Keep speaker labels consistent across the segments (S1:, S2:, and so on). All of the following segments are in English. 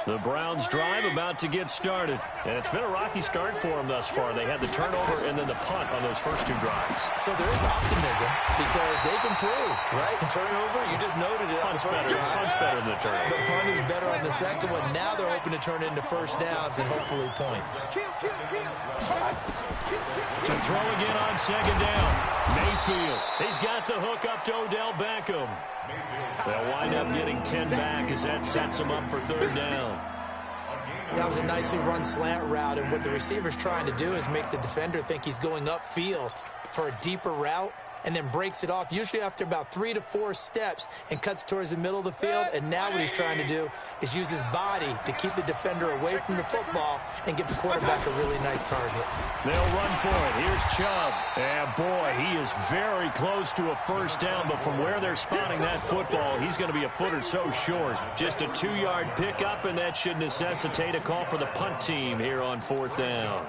S1: The Browns drive about to get started. And it's been a rocky start for them thus far. They had the turnover and then the punt on those first two drives.
S2: So there is optimism because they've improved, right? Turnover, you just noted it.
S1: Punt's better than the turnover.
S2: The punt is better on the second one. Now they're hoping to turn it into first downs and hopefully points.
S1: To throw again on second down. Mayfield. He's got the hook up to Odell Beckham. They'll wind up getting 10 back as that sets them up for third down.
S2: That was a nicely run slant route, and what the receiver's trying to do is make the defender think he's going upfield for a deeper route, and then breaks it off, usually after about 3 to 4 steps, and cuts towards the middle of the field. And now what he's trying to do is use his body to keep the defender away from the football and give the quarterback a really nice target.
S1: They'll run for it. Here's Chubb. And, boy, he is very close to a first down, but from where they're spotting that football, he's going to be a foot or so short. Just a 2-yard pickup, and that should necessitate a call for the punt team here on fourth down.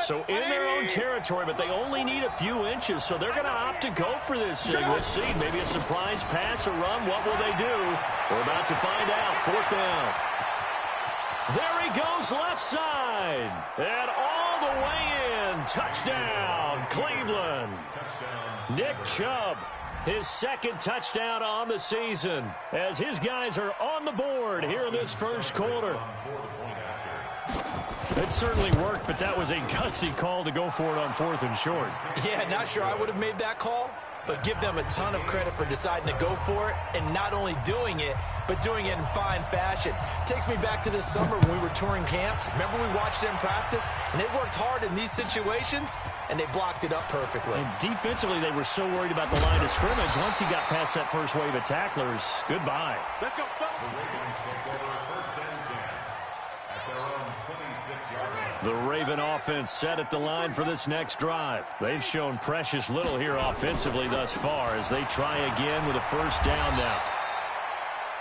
S1: So in their own territory, but they only need a few inches, so they're going to opt to go for this thing. Let's see, maybe a surprise pass or run. What will they do? We're about to find out. Fourth down. There he goes, left side. And all the way in. Touchdown, Cleveland. Nick Chubb, his second touchdown on the season, as his guys are on the board here in this first quarter. It certainly worked, but that was a gutsy call to go for it on fourth and short.
S2: Yeah, not sure I would have made that call, but give them a ton of credit for deciding to go for it and not only doing it, but doing it in fine fashion. Takes me back to this summer when we were touring camps. Remember we watched them practice, and they worked hard in these situations, and they blocked it up perfectly.
S1: And defensively, they were so worried about the line of scrimmage. Once he got past that first wave of tacklers, goodbye.
S3: Let's go.
S1: The Raven offense set at the line for this next drive. They've shown precious little here offensively thus far as they try again with a first down now.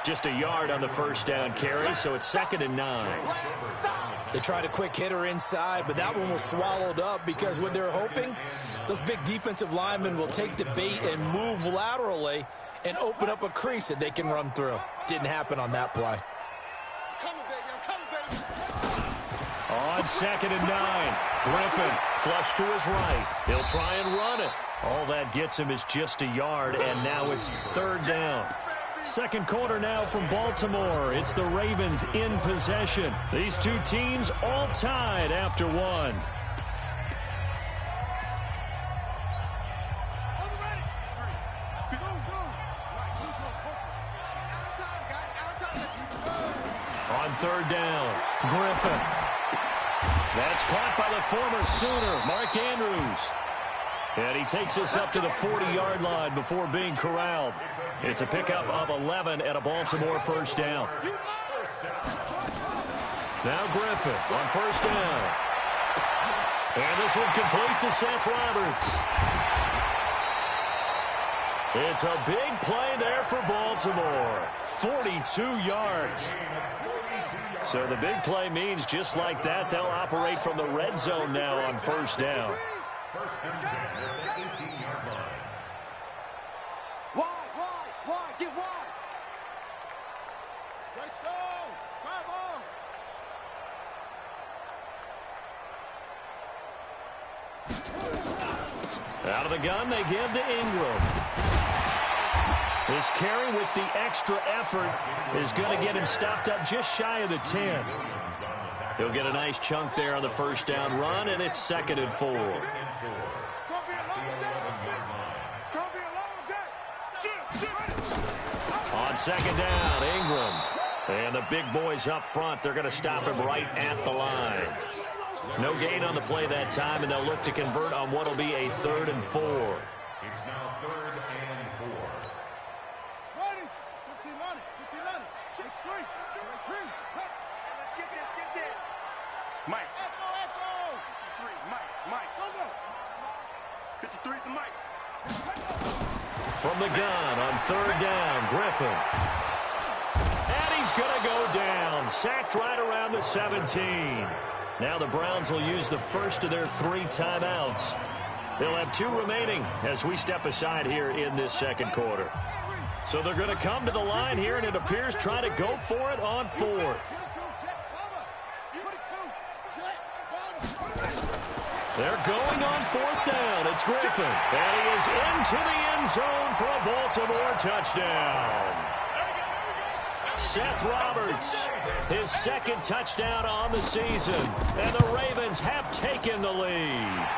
S1: Just a yard on the first down carry, so it's 2nd and 9.
S2: They tried a quick hitter inside, but that one was swallowed up because what they're hoping, those big defensive linemen will take the bait and move laterally and open up a crease that they can run through. Didn't happen on that play.
S1: On 2nd and 9, Griffin flush to his right. He'll try and run it. All that gets him is just a yard, and now it's third down. Second quarter now from Baltimore. It's the Ravens in possession. These two teams all tied after one. On third down, Griffin. That's caught by the former Sooner, Mark Andrews. And he takes us up to the 40-yard line before being corralled. It's a pickup of 11 at a Baltimore first down. Now Griffin on first down. And this one complete to Seth Roberts. It's a big play there for Baltimore. 42 yards. So the big play means just like that, they'll operate from the red zone now on first down.
S3: First and 10 at the 18-yard line.
S4: Wide, get wide. Right slow, drive on.
S1: Out of the gun, they give to Ingram. This carry with the extra effort is going to get him stopped up just shy of the 10. He'll get a nice chunk there on the first down run, and it's 2nd and 4. On second down, Ingram. And the big boys up front, they're going to stop him right at the line. No gain on the play that time, and they'll look to convert on what will be a 3rd and 4.
S3: It's now 3rd and 4.
S4: Ready? 15 on it. 6-3. Let's get this.
S3: Mike.
S4: Echo.
S3: 53, Mike.
S4: Go.
S3: 53 to Mike.
S1: From the gun on third down, Griffin. And he's going to go down. Sacked right around the 17. Now the Browns will use the first of their 3 timeouts. They'll have 2 remaining as we step aside here in this second quarter. So they're going to come to the line here, and it appears trying to go for it on fourth. They're going on fourth down. It's Griffin. And he is into the end zone for a Baltimore touchdown. Seth Roberts, his second touchdown on the season. And the Ravens have taken the lead.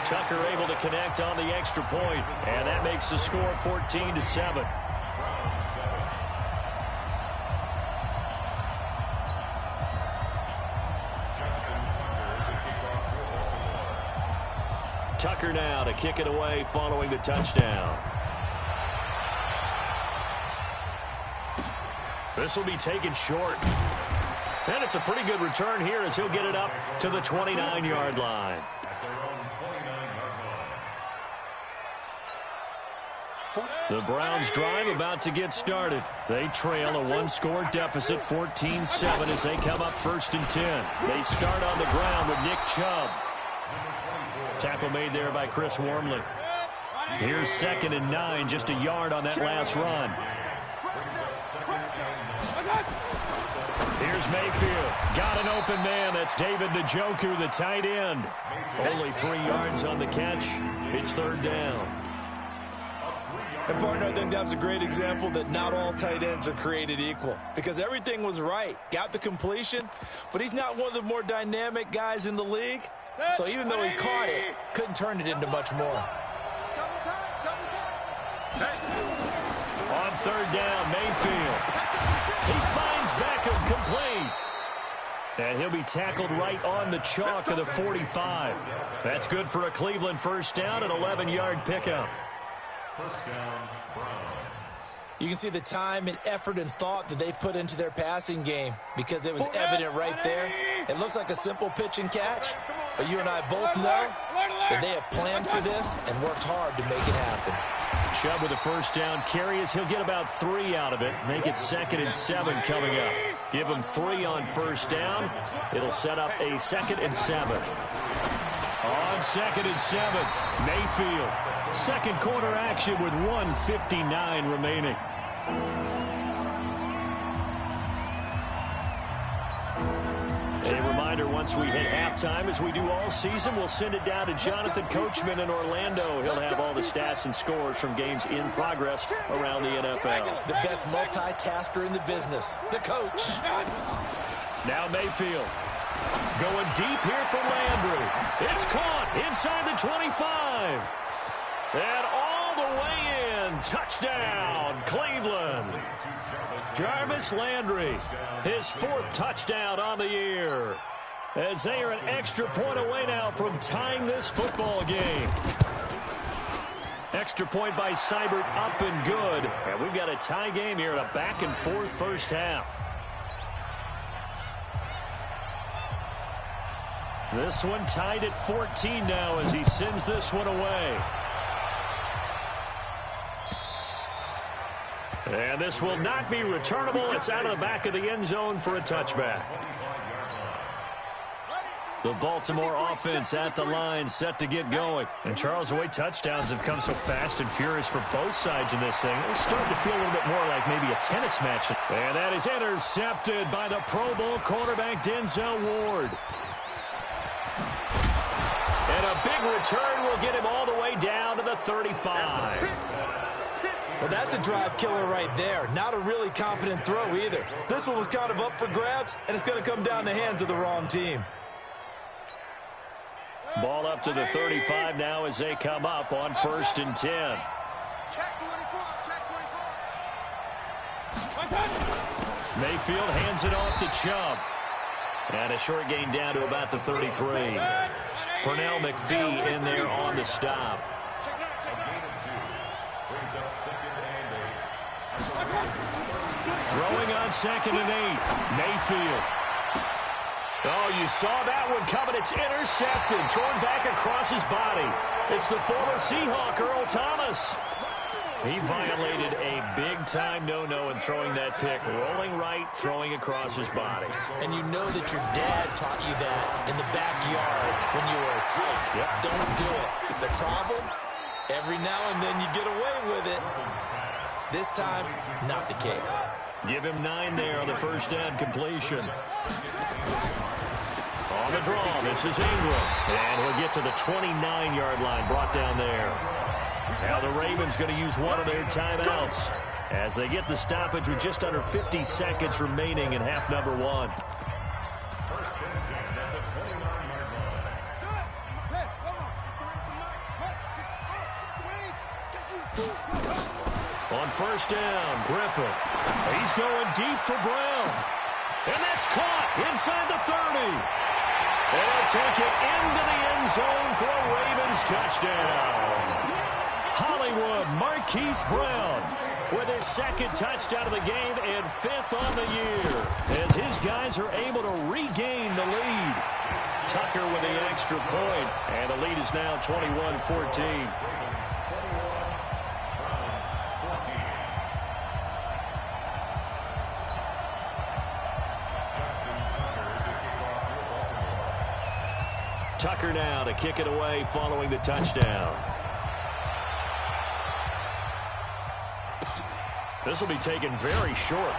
S1: Tucker able to connect on the extra point, and that makes the score 14-7. Tucker now to kick it away following the touchdown. This will be taken short. And it's a pretty good return here as he'll get it up to the 29-yard line. The Browns drive about to get started. They trail a one-score deficit, 14-7, as they come up 1st and 10. They start on the ground with Nick Chubb. Tackle made there by Chris Wormley. Here's 2nd and 9, just a yard on that last run. Here's Mayfield. Got an open man. That's David Njoku, the tight end. Only 3 yards on the catch. It's 3rd down.
S2: And, partner, I think that's a great example that not all tight ends are created equal, because everything was right. Got the completion, but he's not one of the more dynamic guys in the league. So even though he caught it, couldn't turn it into much more.
S1: On 3rd down, Mayfield. He finds Beckham complete. And he'll be tackled right on the chalk of the 45. That's good for a Cleveland 1st down, an 11-yard pickup.
S2: You can see the time and effort and thought that they put into their passing game, because it was evident right there. It looks like a simple pitch and catch, but you and I both know that they have planned for this and worked hard to make it happen.
S1: Chubb with a 1st down carry as he'll get about 3 out of it. Make it 2nd and 7 coming up. Give him 3 on 1st down. It'll set up a 2nd and 7. On 2nd and 7, Mayfield. Second quarter action with 1:59 remaining. A reminder, once we hit halftime, as we do all season, we'll send it down to Jonathan Coachman in Orlando. He'll have all the stats and scores from games in progress around the NFL.
S2: The best multitasker in the business, the coach.
S1: Now Mayfield. Going deep here for Landry. It's caught inside the 25. And all the way in. Touchdown, Cleveland. Jarvis Landry, his 4th touchdown on the year. As they are an extra point away now from tying this football game. Extra point by Seibert, up and good. And we've got a tie game here in a back-and-forth 1st half. This one tied at 14 now as he sends this one away. And this will not be returnable. It's out of the back of the end zone for a touchback. The Baltimore offense at the line, set to get going. And Charles, the way touchdowns have come so fast and furious for both sides in this thing, it's starting to feel a little bit more like maybe a tennis match. And that is intercepted by the Pro Bowl quarterback Denzel Ward. And a big return will get him all the way down to the 35.
S2: Well, that's a drive killer right there. Not a really confident throw either. This one was kind of up for grabs, and it's going to come down the hands of the wrong team.
S1: Ball up to the 35 now as they come up on 1st and 10. Mayfield hands it off to Chubb. And a short gain down to about the 33. Pernell McPhee in there on the stop. Throwing on 2nd and 8. Mayfield. Oh, you saw that one coming. It's intercepted. Thrown back across his body. It's the former Seahawk, Earl Thomas. He violated a big-time no-no in throwing that pick. Rolling right, throwing across his body.
S2: And you know that your dad taught you that in the backyard when you were a tyke.
S1: Yep.
S2: Don't do it. The problem, every now and then you get away with it. This time, not the case.
S1: Give him 9 there on the first down completion. On the draw, this is Ingram. And he'll get to the 29-yard line, brought down there. Now the Ravens going to use one of their timeouts as they get the stoppage with just under 50 seconds remaining in half number 1. On first down, Griffin. He's going deep for Brown. And that's caught inside the 30. They'll take it into the end zone for a Ravens touchdown. Hollywood Marquise Brown with his second touchdown of the game and 5th on the year as his guys are able to regain the lead. Tucker with the extra point, and the lead is now 21-14. Tucker now to kick it away following the touchdown. This will be taken very short.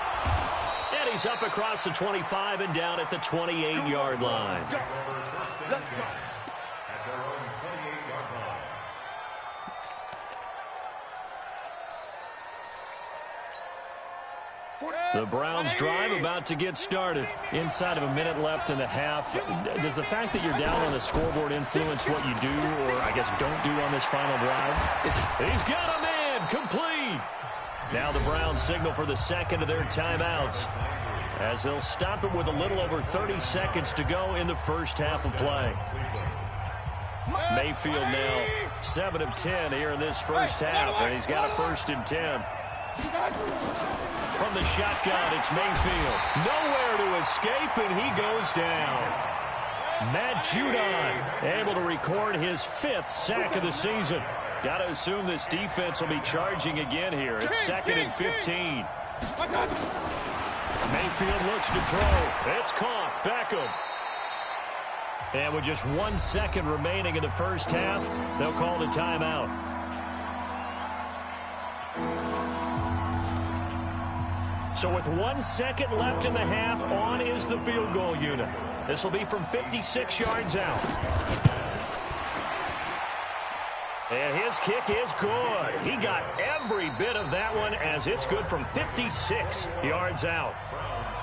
S1: And he's up across the 25 and down at the 28-yard line.
S3: Let's go. At their own 28-yard line.
S1: The Browns drive about to get started. Inside of a minute left in the half. Does the fact that you're down on the scoreboard influence what you do, or I guess don't do on this final drive? He's got a man complete. Now the Browns signal for the second of their timeouts as they'll stop it with a little over 30 seconds to go in the first half of play. Mayfield now 7 of 10 here in this first half, and he's got a 1st and 10. From the shotgun, it's Mayfield. Nowhere to escape, and he goes down. Matt Judon able to record his 5th sack of the season. Got to assume this defense will be charging again here. It's 2nd and 15. Mayfield looks to throw. It's caught. Beckham. And with just 1 second remaining in the first half, they'll call the timeout. So with 1 second left in the half, on is the field goal unit. This will be from 56 yards out. And his kick is good. He got every bit of that one as it's good from 56 yards out.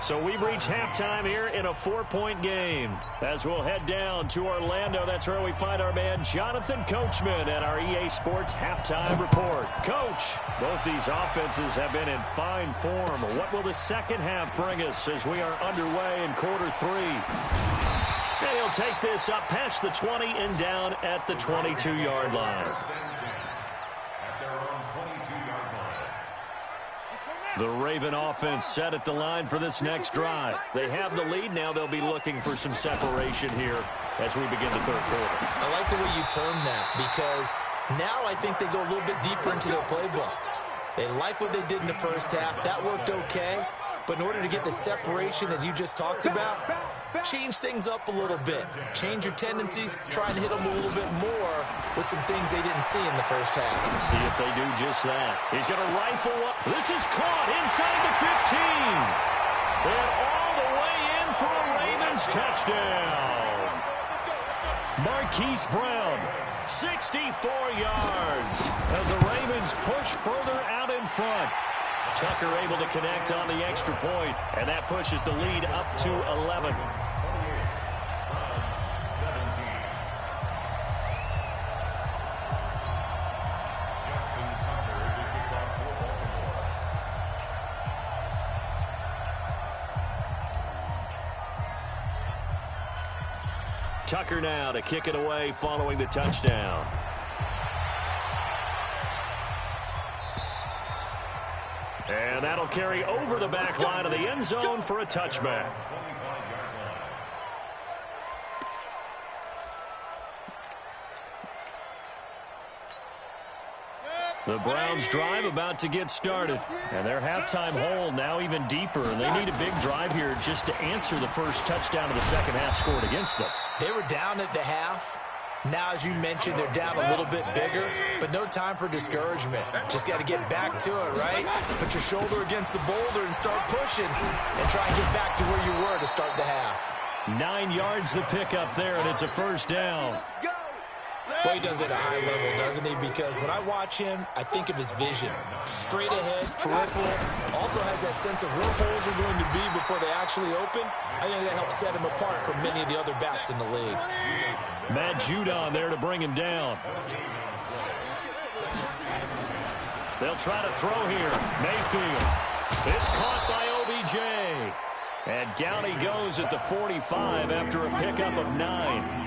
S1: So we've reached halftime here in a 4-point game. As we'll head down to Orlando, that's where we find our man Jonathan Coachman at our EA Sports Halftime Report. Coach, both these offenses have been in fine form. What will the second half bring us as we are underway in quarter 3? And he'll take this up past the 20 and down at the 22-yard line. The Raven offense set at the line for this next drive. They have the lead. Now they'll be looking for some separation here as we begin the third quarter.
S2: I like the way you term that because now I think they go a little bit deeper into their playbook. They like what they did in the first half. That worked okay. But in order to get the separation that you just talked about, change things up a little bit. Change your tendencies. Try and hit them a little bit more with some things they didn't see in the first half.
S1: See if they do just that. He's going to rifle up. This is caught inside the 15. And all the way in for a Ravens touchdown. Marquise Brown, 64 yards as the Ravens push further out in front. Tucker able to connect on the extra point, and that pushes the lead up to 11. Tucker now to kick it away following the touchdown. And that'll carry over the back line of the end zone for a touchback. The Browns drive about to get started. And their halftime hole now even deeper. And they need a big drive here just to answer the first touchdown of the second half scored against them.
S2: They were down at the half. Now, as you mentioned, they're down a little bit bigger, but no time for discouragement. Just got to get back to it, right? Put your shoulder against the boulder and start pushing and try and get back to where you were to start the half.
S1: 9 yards the pickup there, and it's a first down.
S2: Boy, he does it at a high level, doesn't he? Because when I watch him, I think of his vision. Straight ahead, peripheral. Also has that sense of where holes are going to be before they actually open. I think that helps set him apart from many of the other backs in the league.
S1: Matt Judon there to bring him down. They'll try to throw here. Mayfield. It's caught by OBJ. And down he goes at the 45 after a pickup of 9.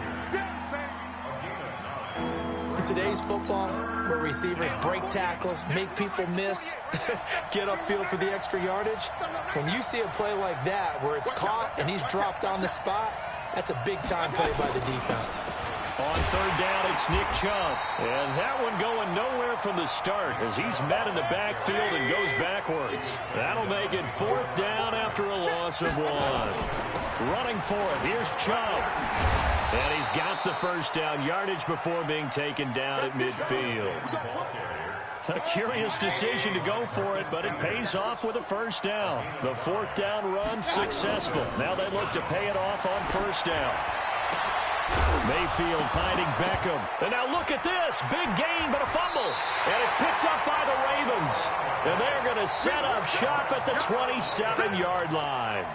S2: In today's football, where receivers break tackles, make people miss, get upfield for the extra yardage, when you see a play like that where it's caught and he's dropped on the spot, that's a big-time play by the defense.
S1: On third down, it's Nick Chubb. And that one going nowhere from the start as he's met in the backfield and goes backwards. That'll make it fourth down after a loss of 1. Running for it, here's Chubb. And he's got the first down yardage before being taken down at midfield. A curious decision to go for it, but it pays off with a first down. The fourth down run successful. Now they look to pay it off on first down. Mayfield finding Beckham. And now look at this. Big gain, but a fumble. And it's picked up by the Ravens. And they're going to set up shop at the 27-yard line.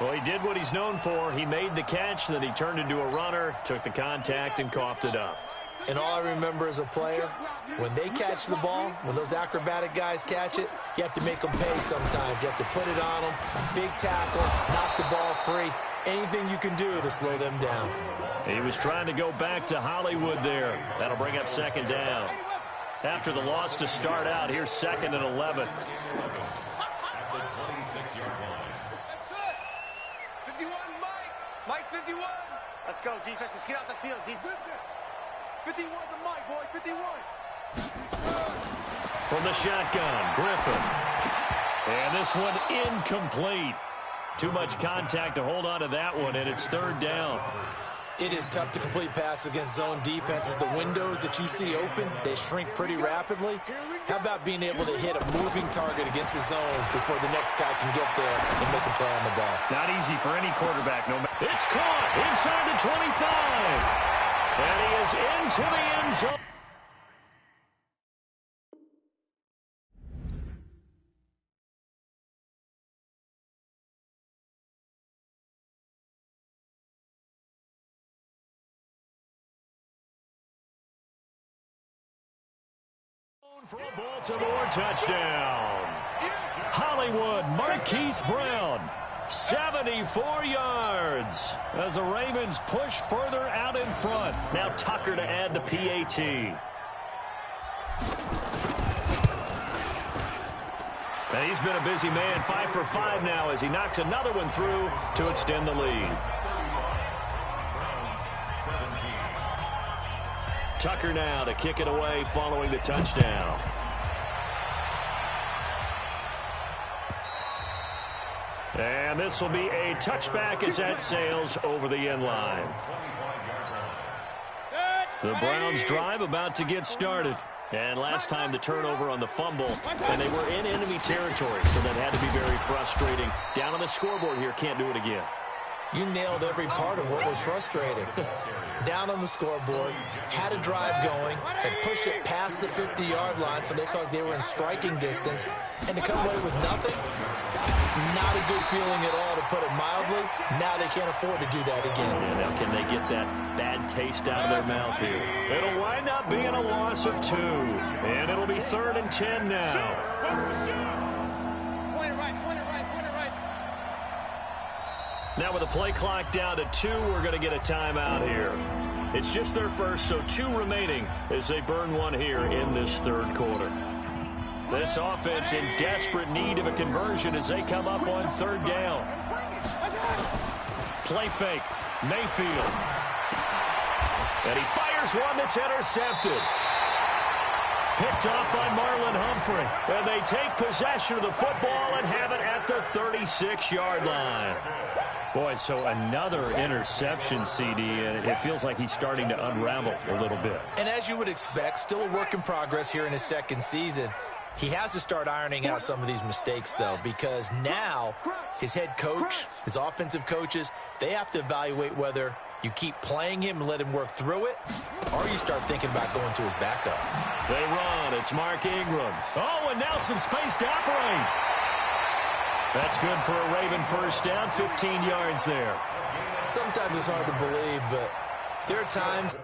S1: Well, he did what he's known for. He made the catch, then he turned into a runner, took the contact, and coughed it up.
S2: And all I remember as a player, when they catch the ball, when those acrobatic guys catch it, you have to make them pay sometimes. You have to put it on them, big tackle, knock the ball free, anything you can do to slow them down.
S1: He was trying to go back to Hollywood there. That'll bring up second down. After the loss to start out, here's 2nd and 11.
S3: At the 26-yard line.
S4: That's it. 51, Mike. Mike, 51.
S5: Let's go, defense. Let's get out the field, defense.
S4: 51 to Mike, boy. 51.
S1: From the shotgun, Griffin. And this one incomplete. Too much contact to hold on to that one, and it's third down.
S2: It is tough to complete passes against zone defenses. The windows that you see open, they shrink pretty rapidly. How about being able to hit a moving target against his zone before the next guy can get there and make a play on the ball?
S1: Not easy for any quarterback. No matter. It's caught inside the 25. And he is into the end zone. For a Baltimore touchdown. Hollywood, Marquise Brown, 74 yards as the Ravens push further out in front. Now Tucker to add the PAT. And he's been a busy man, 5 for 5 now as he knocks another one through to extend the lead. Tucker now to kick it away following the touchdown. And this will be a touchback as that sails over the end line. The Browns drive about to get started. And last time the turnover on the fumble, and they were in enemy territory, so that had to be very frustrating. Down on the scoreboard here, can't do it again.
S2: You nailed every part of what was frustrating. Down on the scoreboard, had a drive going, had pushed it past the 50-yard line so they thought they were in striking distance, and to come away with nothing, not a good feeling at all, to put it mildly. Now they can't afford to do that again.
S1: Yeah, now can they get that bad taste out of their mouth here? It'll wind up being a loss of 2, and it'll be 3rd and 10 now. Now with the play clock down to 2, we're going to get a timeout here. It's just their first, so 2 remaining as they burn one here in this third quarter. This offense in desperate need of a conversion as they come up on third down. Play fake, Mayfield. And he fires one that's intercepted. Picked off by Marlon Humphrey. And they take possession of the football and have it at the 36-yard line. Boy, so another interception, CD, and it feels like he's starting to unravel a little bit.
S2: And as you would expect, still a work in progress here in his second season. He has to start ironing out some of these mistakes, though, because now his head coach, his offensive coaches, they have to evaluate whether you keep playing him and let him work through it, or you start thinking about going to his backup.
S1: They run. It's Mark Ingram. Oh, and now some space to operate. That's good for a Raven first down, 15 yards there.
S2: Sometimes it's hard to believe, but there are times.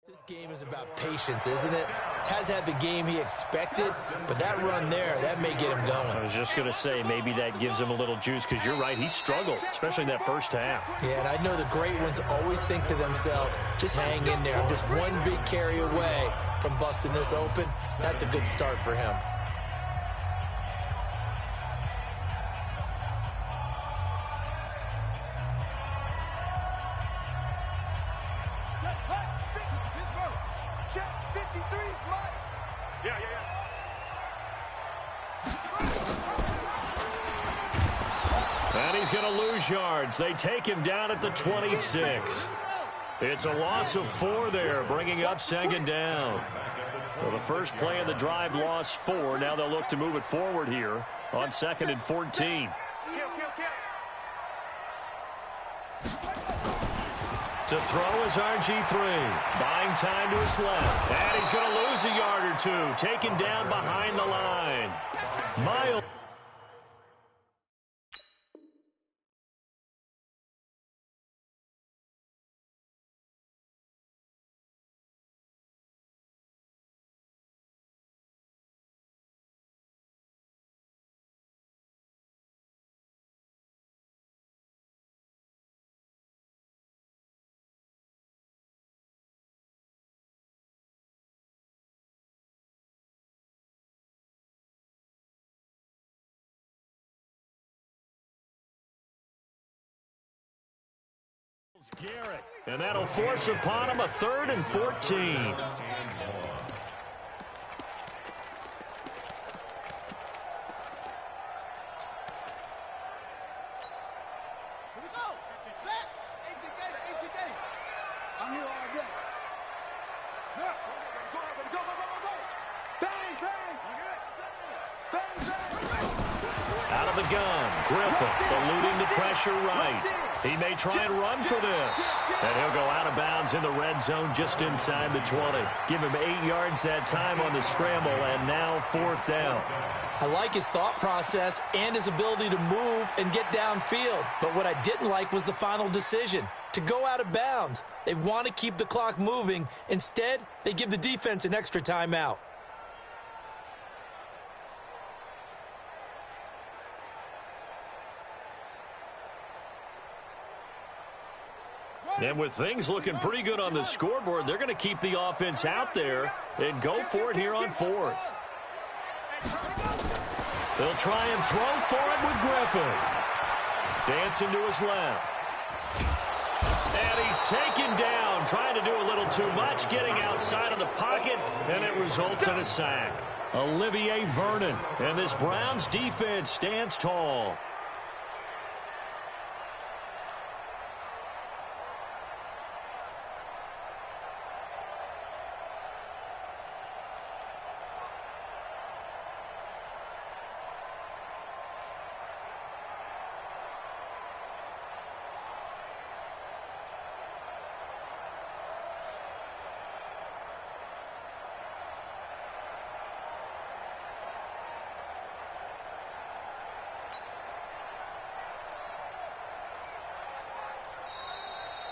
S2: This game is about patience, isn't it? Has had the game he expected, but that run there, that may get him going.
S1: I was just going to say, maybe that gives him a little juice, because you're right, he struggled, especially in that first half.
S2: Yeah, and I know the great ones always think to themselves, just hang in there. I'm just one big carry away from busting this open. That's a good start for him.
S1: And he's going to lose yards. They take him down at the 26. It's a loss of 4 there, bringing up second down. Well, the first play of the drive lost 4. Now they'll look to move it forward here on 2nd and 14. To throw is RG3. Buying time to his left. And he's going to lose a yard or 2. Taken down behind the line. Miles. Garrett, and that'll force upon him a 3rd and 14.
S4: I'm here all day. Look, let's go. Bang, bang. Bang, bang.
S1: Out of the gun, Griffin eluding the pressure right. He may try and run for this. And he'll go out of bounds in the red zone just inside the 20. Give him 8 yards that time on the scramble, and now 4th down.
S2: I like his thought process and his ability to move and get downfield. But what I didn't like was the final decision, to go out of bounds. They want to keep the clock moving. Instead, they give the defense an extra timeout.
S1: And with things looking pretty good on the scoreboard, they're going to keep the offense out there and go for it here on 4th. They'll try and throw for it with Griffin. Dancing to his left. And he's taken down, trying to do a little too much, getting outside of the pocket, and it results in a sack. Olivier Vernon, and this Browns defense stands tall.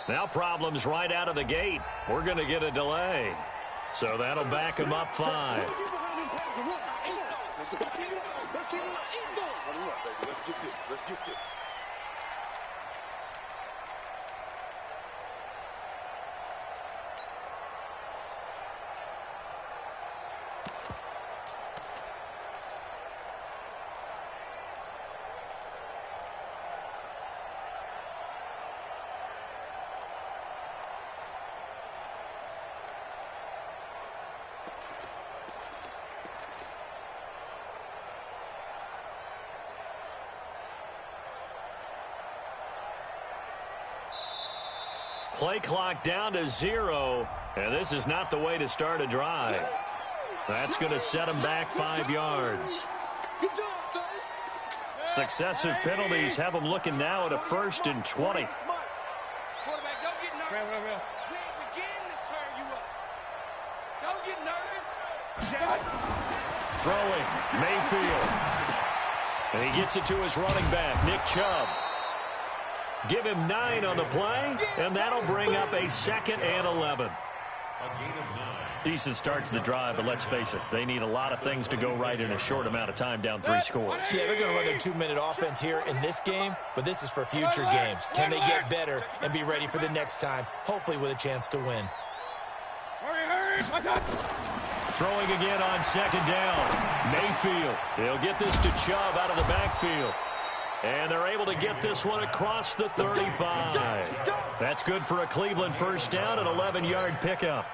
S1: Now problems right out of the gate. We're going to get a delay. So that'll back him up 5.
S3: Let's get this. Let's get this.
S1: Play clock down to 0, and this is not the way to start a drive. That's going to set him back 5 yards. Successive penalties have him looking now at a 1st and 20.
S4: Quarterback, don't get nervous. We ain't beginning to turn you up. Don't get nervous.
S1: Throwing, Mayfield. And he gets it to his running back, Nick Chubb. Give him 9 on the play, and that'll bring up a 2nd and 11. Decent start to the drive, but let's face it, they need a lot of things to go right in a short amount of time, down 3 scores.
S2: Yeah, they're going to run their 2-minute offense here in this game, but this is for future games. Can they get better and be ready for the next time, hopefully with a chance to win?
S4: Hurry.
S1: Throwing again on 2nd down. Mayfield. They'll get this to Chubb out of the backfield. And they're able to get this one across the 35. That's good for a Cleveland 1st down, an 11-yard pickup.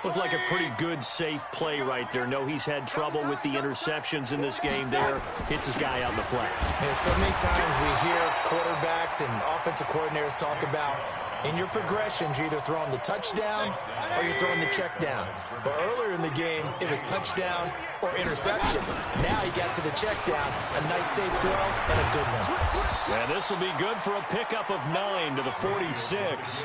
S1: Looked like a pretty good, safe play right there. No, he's had trouble with the interceptions in this game there. Hits his guy out in the flat.
S2: Yeah, so many times we hear quarterbacks and offensive coordinators talk about in your progressions, you're either throwing the touchdown or you're throwing the check down. But earlier in the game, it was touchdown or interception. Now he got to the check down, a nice safe throw, and a good one.
S1: And this will be good for a pickup of 9 to the 46.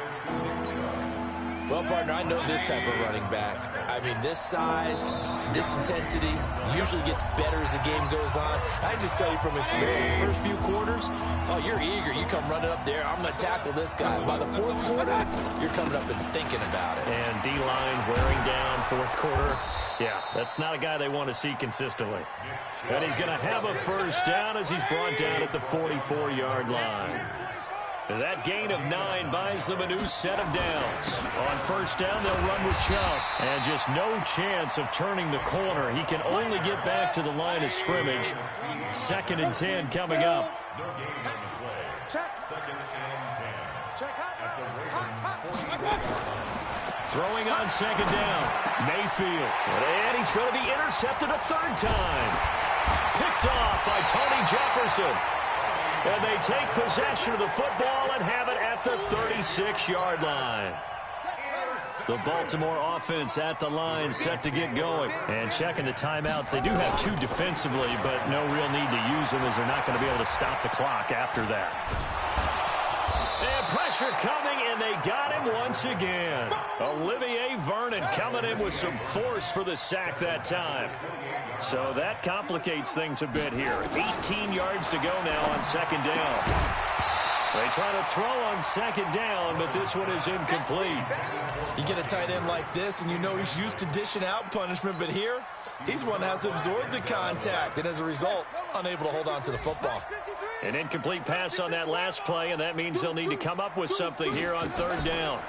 S2: Well, partner, I know this type of running back. I mean, this size, this intensity usually gets better as the game goes on. I just tell you from experience, the first few quarters, oh, you're eager. You come running up there, I'm going to tackle this guy. By the 4th quarter, you're coming up and thinking about it.
S1: And D-line wearing down 4th quarter. Yeah, that's not a guy they want to see consistently. And he's going to have a 1st down as he's brought down at the 44-yard line. That gain of 9 buys them a new set of downs. On 1st down, they'll run with Chubb. And just no chance of turning the corner. He can only get back to the line of scrimmage. 2nd and 10 coming up. Throwing on 2nd down. Mayfield. And he's going to be intercepted a 3rd time. Picked off by Tony Jefferson. And they take possession of the football and have it at the 36-yard line. The Baltimore offense at the line, set to get going. And checking the timeouts. They do have 2 defensively, but no real need to use them as they're not going to be able to stop the clock after that. And pressure coming, and they got him once again. Olivier Vernon coming in with some force for the sack that time. So that complicates things a bit here. 18 yards to go now on 2nd down. They try to throw on 2nd down, but this one is incomplete.
S2: You get a tight end like this, and you know he's used to dishing out punishment, but here, he's one that has to absorb the contact, and as a result, unable to hold on to the football.
S1: An incomplete pass on that last play, and that means they'll need to come up with something here on 3rd down.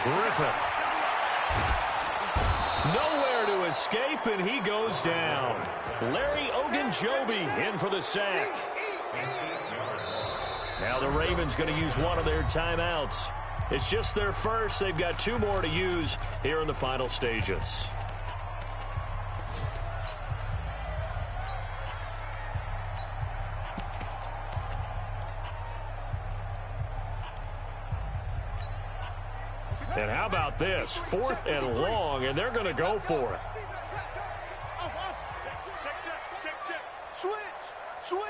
S1: Griffin. Nowhere to escape, and he goes down. Larry Ogunjobi in for the sack. Now the Ravens going to use one of their timeouts. It's just their first. They've got 2 more to use here in the final stages. And how about this? 4th and long, and they're going to go for it.
S4: Switch.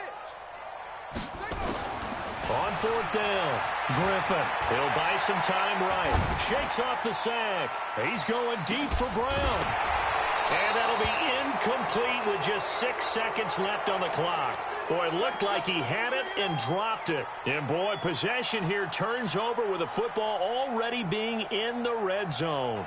S1: On 4th down, Griffin. He'll buy some time right. Shakes off the sack. He's going deep for Brown. And that'll be incomplete with just 6 seconds left on the clock. Boy, it looked like he had it and dropped it. And boy, possession here turns over with the football already being in the red zone.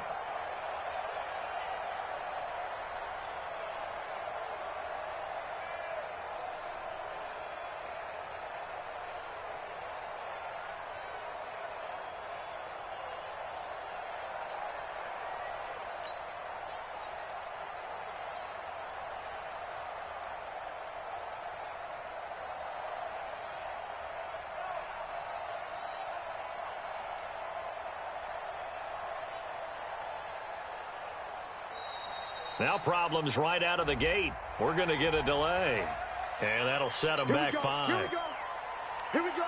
S1: Now problems right out of the gate. We're going to get a delay. And that'll set them back 5.
S5: Here we go. Here we go.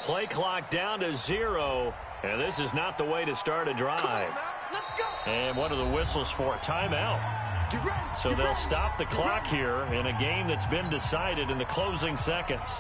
S1: Play clock down to 0, and this is not the way to start a drive.
S5: Let's go.
S1: And what are the whistles for? Timeout.
S5: Get ready.
S1: So they'll stop the clock here in a game that's been decided in the closing seconds.